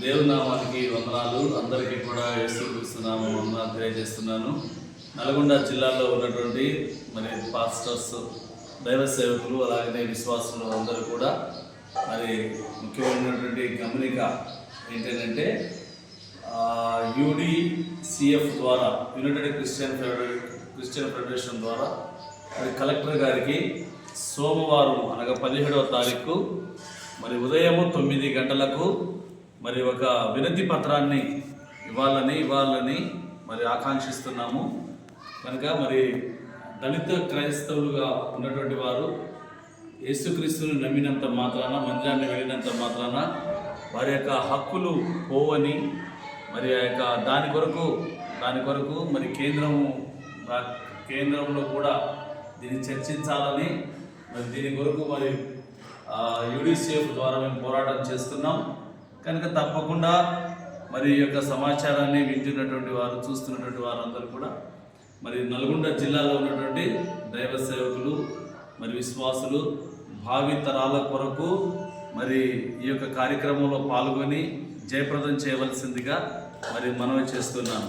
దేవుని నామానికి వందనాలు. అందరికీ కూడా యేసుక్రీస్తు నామం వందనాలు తెలియజేస్తున్నాను. నల్గొండ జిల్లాలో ఉన్నటువంటి మరి పాస్టర్స్, దైవ సేవకులు, అలాగనే విశ్వాసులు అందరూ కూడా మరి ముఖ్యమైనటువంటి గమనిక ఏంటంటే UDCF ద్వారా, యునైటెడ్ క్రిస్టియన్ ఫెడరేషన్ ద్వారా మరి కలెక్టర్ గారికి సోమవారం అనగా 17వ తారీఖు మరి ఉదయం 9 గంటలకు మరి ఒక వినతి పత్రాన్ని ఇవ్వాలని మరి ఆకాంక్షిస్తున్నాము. కనుక మరి దళిత క్రైస్తవులుగా ఉన్నటువంటి వారు యేసుక్రీస్తుని నమ్మినంత మాత్రాన, మందిరాన్ని వెళ్ళినంత మాత్రాన వారి యొక్క హక్కులు పోవని, మరి ఆ యొక్క దాని కొరకు మరి కేంద్రంలో కూడా దీన్ని చర్చించాలని, మరి దీని కొరకు మరి UDCF ద్వారా మేము పోరాటం చేస్తున్నాం. కనుక తప్పకుండా మరి ఈ యొక్క సమాచారాన్ని వింటున్నటువంటి వారు, చూస్తున్నటువంటి వారందరూ కూడా మరి నల్గొండ జిల్లాలో ఉన్నటువంటి దైవ సేవకులు మరి విశ్వాసులు భావి తరాల కొరకు మరి ఈ యొక్క కార్యక్రమంలో పాల్గొని జయప్రదం చేయవలసిందిగా మరి మనవి చేస్తున్నాను.